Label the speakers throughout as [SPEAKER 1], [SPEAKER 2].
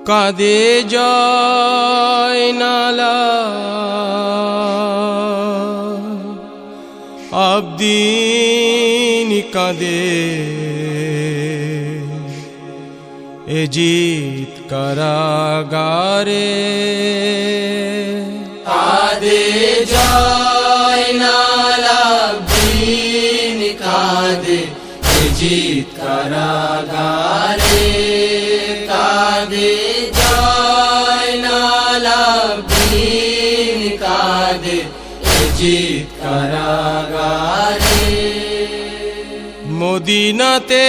[SPEAKER 1] কাঁদে জয়নালা আবদিন কাঁদে এজিদ কারাগারে
[SPEAKER 2] কাঁদে জয়নালা আবদিন কাঁদে এজিদ কারাগারে কাঁদে জয়নালা আবদিন কাঁদে এজিদ কারাগারে
[SPEAKER 1] মদিনাতে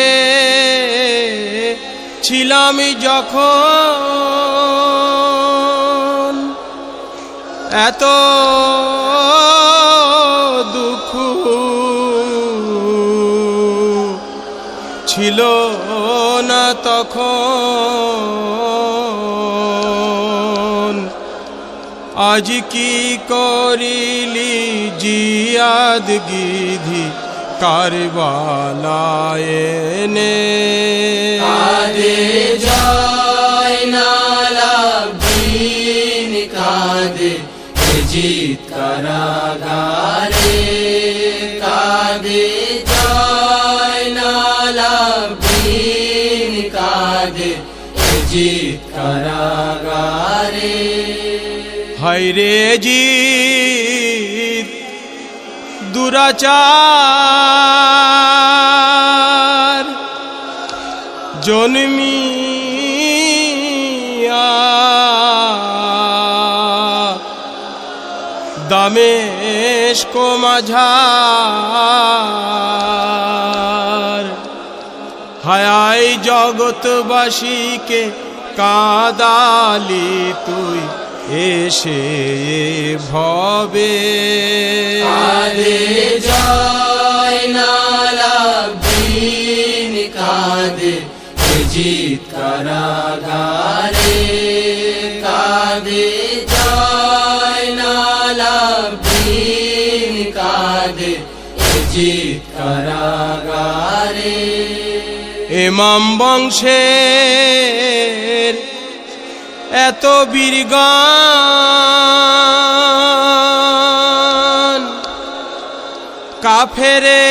[SPEAKER 1] ছিলাম যখন এত দুঃখ ছিল না তখন আজ কি করিলি জিয়াদ গিধি কারবালায় এনে
[SPEAKER 2] কাঁদে জয়নালা আবদিন কাঁদে এজিদ কারাগারে কাঁদে জয়নালা আবদিন কাঁদে এজিদ কারাগারে
[SPEAKER 1] হায়রে এজিদ দুরাচার জন্মিয়া দামেস্ক মাঝার হায় জগৎবাসীকে কাঁদালি তুই এসে ভবে
[SPEAKER 2] কাঁদে জয়নালা আবদিন কাঁদে এজিদ কারাগারে কাঁদে জয়নালা আবদিন কাঁদে এজিদ কারাগারে
[SPEAKER 1] ইমাম বংশের এত বীরগান কাফেরে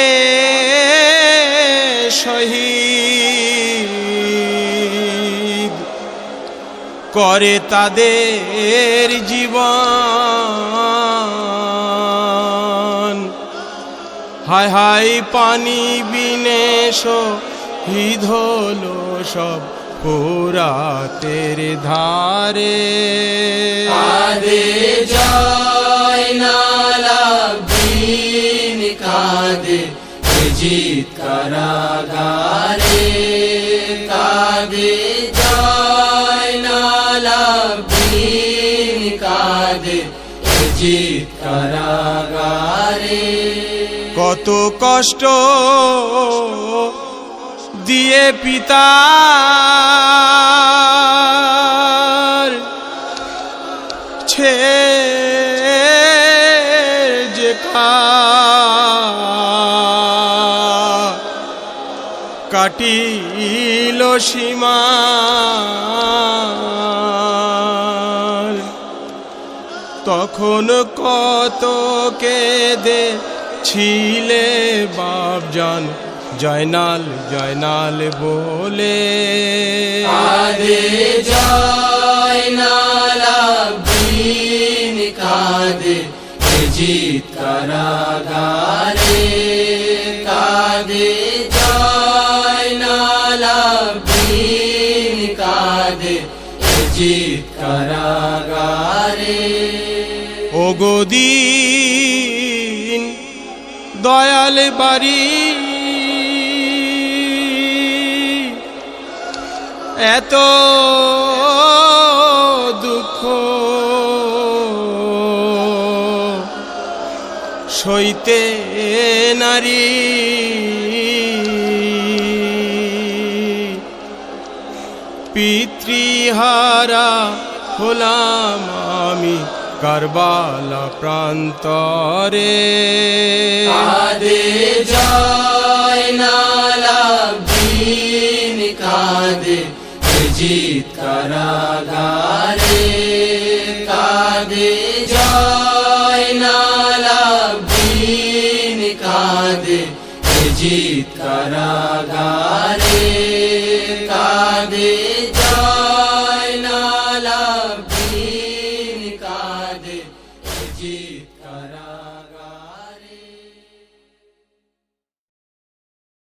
[SPEAKER 1] শহীদ করে তাদের জীবন হায় হায় পানি বিনে শহীদ হলো সব ফোরাতের ধারে
[SPEAKER 2] কাঁদে জয়নালা আবদিন কাঁদে এজিদ কারাগারে কাঁদে জয়নালা আবদিন কাঁদে এজিদ কারাগারে
[SPEAKER 1] কত কষ্ট দিয়ে পিতা যে কাটিল সীমা তখন কত কেঁদে ছিলে বাপজান জয়নাল জয়নাল বলে
[SPEAKER 2] কাঁদে জয়নালা আবদিন কাঁদে এজিদ কারাগারে কাঁদে জয়নালা আবদিন কাঁদে এজিদ কারাগারে
[SPEAKER 1] ওগো দিন দয়াল বাড়ি এত দুঃখ সইতে নারী পিতৃহারা হলাম আমি কারবালা প্রান্তরে
[SPEAKER 2] কাঁদে জয়নালা আবদিন কাঁদে জিত কারাগারে কাঁদে জয়নালাব্দিন কাঁদে জিত কারাগারে কাঁদে জয়নালাব্দিন কাঁদে জিত